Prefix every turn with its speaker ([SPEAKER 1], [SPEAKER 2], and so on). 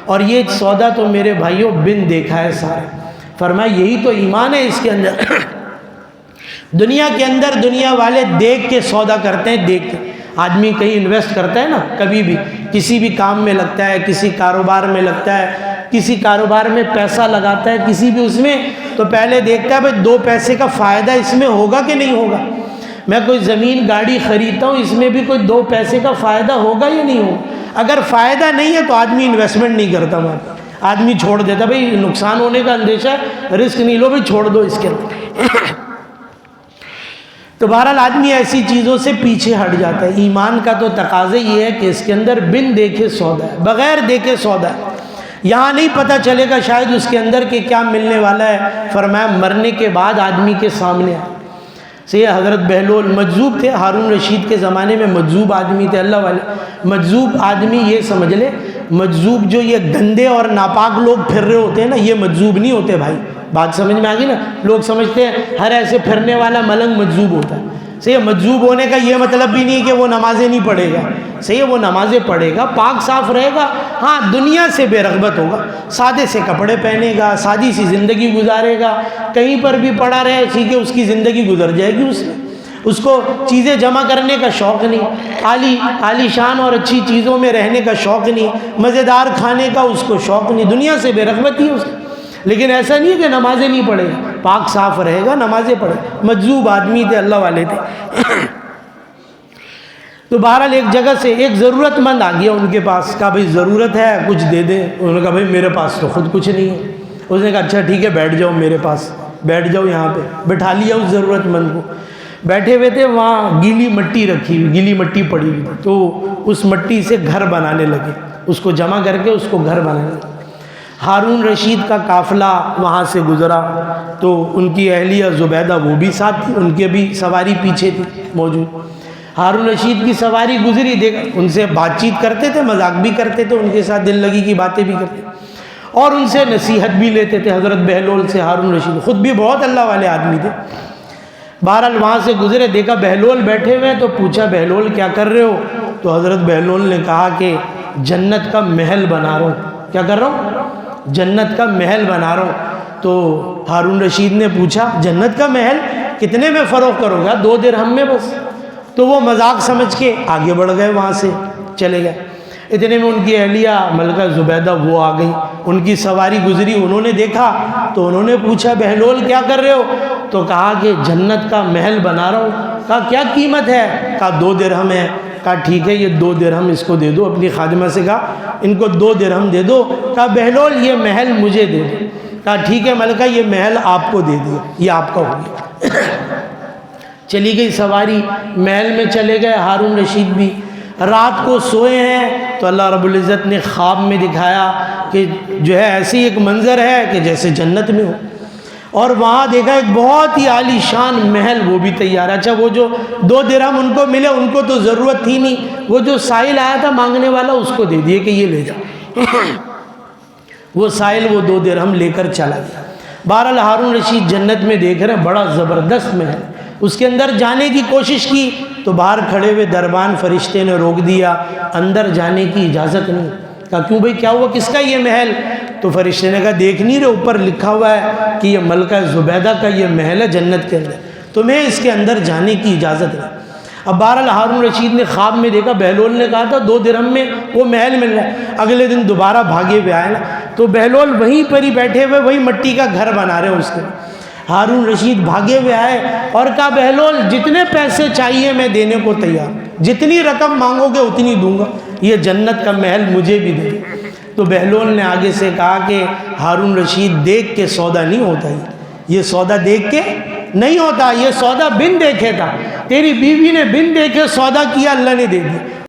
[SPEAKER 1] اور یہ سودا تو میرے بھائیوں بن دیکھا ہے سارا۔ فرمایا یہی تو ایمان ہے اس کے اندر۔ دنیا کے اندر دنیا والے دیکھ کے سودا کرتے ہیں، دیکھ کے آدمی کہیں انویسٹ کرتا ہے نا، کبھی بھی کسی بھی کام میں لگتا ہے، کسی کاروبار میں لگتا ہے، کسی کاروبار میں پیسہ لگاتا ہے، کسی بھی اس میں، تو پہلے دیکھتا ہے بھئی 2 پیسے کا فائدہ اس میں ہوگا کہ نہیں ہوگا۔ میں کوئی زمین گاڑی خریدتا ہوں، اس میں بھی کوئی 2 پیسے کا فائدہ ہوگا یا نہیں ہوگا۔ اگر فائدہ نہیں ہے تو آدمی انویسٹمنٹ نہیں کرتا، وہاں آدمی چھوڑ دیتا، بھئی نقصان ہونے کا اندیشہ ہے، رسک نہیں لو بھئی، چھوڑ دو اس کے اندر۔ تو بہرحال آدمی ایسی چیزوں سے پیچھے ہٹ جاتا ہے۔ ایمان کا تو تقاضا یہ ہے کہ اس کے اندر بن دیکھے سودا ہے، بغیر دیکھے سودا ہے۔ یہاں نہیں پتہ چلے گا شاید اس کے اندر کہ کیا ملنے والا ہے۔ فرمایا مرنے کے بعد آدمی کے سامنے آئے۔ سید حضرت بہلول مجذوب تھے، ہارون رشید کے زمانے میں مجذوب آدمی تھے، اللہ والے۔ مجذوب آدمی یہ سمجھ لے، مجذوب جو یہ گندے اور ناپاک لوگ پھر رہے ہوتے ہیں نا، یہ مجذوب نہیں ہوتے بھائی۔ بات سمجھ میں آ گئی نا؟ لوگ سمجھتے ہیں ہر ایسے پھرنے والا ملنگ مجذوب ہوتا ہے۔ صحیح، مجذوب ہونے کا یہ مطلب بھی نہیں کہ وہ نمازیں نہیں پڑھے گا، صحیح، وہ نمازیں پڑھے گا، پاک صاف رہے گا، ہاں دنیا سے بے رغبت ہوگا، سادے سے کپڑے پہنے گا، سادی سی زندگی گزارے گا، کہیں پر بھی پڑا رہے ٹھیک ہے، اس کی زندگی گزر جائے گی اس میں۔ اس کو چیزیں جمع کرنے کا شوق نہیں، عالی شان اور اچھی چیزوں میں رہنے کا شوق نہیں، مزیدار کھانے کا اس کو شوق نہیں، دنیا سے بے رغبت ہی اس کی۔ لیکن ایسا نہیں ہے کہ نمازیں نہیں پڑھے گا، پاک صاف رہے گا، نمازیں پڑھے گا۔ مجذوب آدمی تھے، اللہ والے تھے۔ تو بہرحال ایک جگہ سے ایک ضرورت مند آ گیا ان کے پاس، کہا بھئی ضرورت ہے کچھ دے دیں۔ انہوں نے کہا بھئی میرے پاس تو خود کچھ نہیں ہے۔ اس نے کہا اچھا ٹھیک ہے، بیٹھ جاؤ میرے پاس، بیٹھ جاؤ یہاں پہ۔ بٹھا لیا اس ضرورت مند کو۔ بیٹھے ہوئے تھے، وہاں گیلی مٹی رکھی ہوئی، گیلی مٹی پڑی ہوئی تھی، تو اس مٹی سے گھر بنانے لگے، اس کو جمع کر کے اس کو گھر بنانے لگے۔ ہارون رشید کا قافلہ وہاں سے گزرا، تو ان کی اہلیہ زبیدہ وہ بھی ساتھ تھی، ان کے بھی سواری پیچھے تھی موجود۔ ہارون رشید کی سواری گزری، دیکھا ان سے بات چیت کرتے تھے، مذاق بھی کرتے تھے، ان کے ساتھ دل لگی کی باتیں بھی کرتے اور ان سے نصیحت بھی لیتے تھے حضرت بہلول سے۔ ہارون رشید خود بھی بہت اللہ والے آدمی تھے۔ بہرحال وہاں سے گزرے، دیکھا بہلول بیٹھے ہوئے، تو پوچھا بہلول کیا کر رہے ہو؟ تو حضرت بہلول نے کہا کہ جنت کا محل بنا رہا ہوں۔ کیا کر رہا ہوں؟ جنت کا محل بنا رہا ہوں۔ تو ہارون رشید نے پوچھا جنت کا محل کتنے میں فروخت کرو گا؟ 2 درہم میں بس۔ تو وہ مذاق سمجھ کے آگے بڑھ گئے، وہاں سے چلے گئے۔ اتنے میں ان کی اہلیہ ملکہ زبیدہ وہ آ گئی، ان کی سواری گزری، انہوں نے دیکھا تو انہوں نے پوچھا بہلول کیا کر رہے ہو؟ تو کہا کہ جنت کا محل بنا رہا ہوں۔ کہا کیا قیمت ہے؟ کہا 2 درہم ہے۔ کہا ٹھیک ہے، یہ 2 درہم اس کو دے دو۔ اپنی خادمہ سے کہا ان کو 2 درہم دے دو۔ کہا بہلول یہ محل مجھے دے دو۔ کہا ٹھیک ہے ملکہ، یہ محل آپ کو دے دیا، یہ آپ کا ہو گیا۔ چلی گئی سواری، محل میں چلے گئے۔ ہارون رشید بھی رات کو سوئے ہیں تو اللہ رب العزت نے خواب میں دکھایا کہ جو ہے ایسی ایک منظر ہے کہ جیسے جنت میں ہو، اور وہاں دیکھا ایک بہت ہی عالی شان محل وہ بھی تیار ہے۔ اچھا وہ جو 2 درہم ان کو ملے، ان کو تو ضرورت تھی نہیں، وہ جو سائل آیا تھا مانگنے والا اس کو دے دیے کہ یہ لے جا۔ وہ سائل وہ 2 درہم لے کر چلا گیا۔ بہرحال ہارون رشید جنت میں دیکھ رہے ہیں بڑا زبردست محل، اس کے اندر جانے کی کوشش کی تو باہر کھڑے ہوئے دربان فرشتے نے روک دیا، اندر جانے کی اجازت نہیں۔ کہا کیوں بھئی کیا ہوا، کس کا یہ محل؟ تو فرشتے نے کہا دیکھ نہیں رہے اوپر لکھا ہوا ہے کہ یہ ملکہ زبیدہ کا یہ محل ہے جنت کے اندر، تمہیں اس کے اندر جانے کی اجازت نہیں۔ اب بہرحال ہارون رشید نے خواب میں دیکھا بہلول نے کہا تھا 2 درہم میں وہ محل مل رہا ہے۔ اگلے دن دوبارہ بھاگے ہوئے آئے نا، تو بہلول وہیں پر ہی بیٹھے ہوئے وہی مٹی کا گھر بنا رہے ہیں اس کے۔ ہارون رشید بھاگے ہوئے آئے اور کہا بہلول جتنے پیسے چاہیے میں دینے کو تیار، جتنی رقم مانگو گے اتنی دوں گا، یہ جنت کا محل مجھے بھی دے۔ تو بہلول نے آگے سے کہا کہ ہارون رشید دیکھ کے سودا نہیں ہوتا، یہ سودا دیکھ کے نہیں ہوتا، یہ سودا بن دیکھے تھا، تیری بیوی نے بن دیکھے سودا کیا، اللہ نے دے دیا۔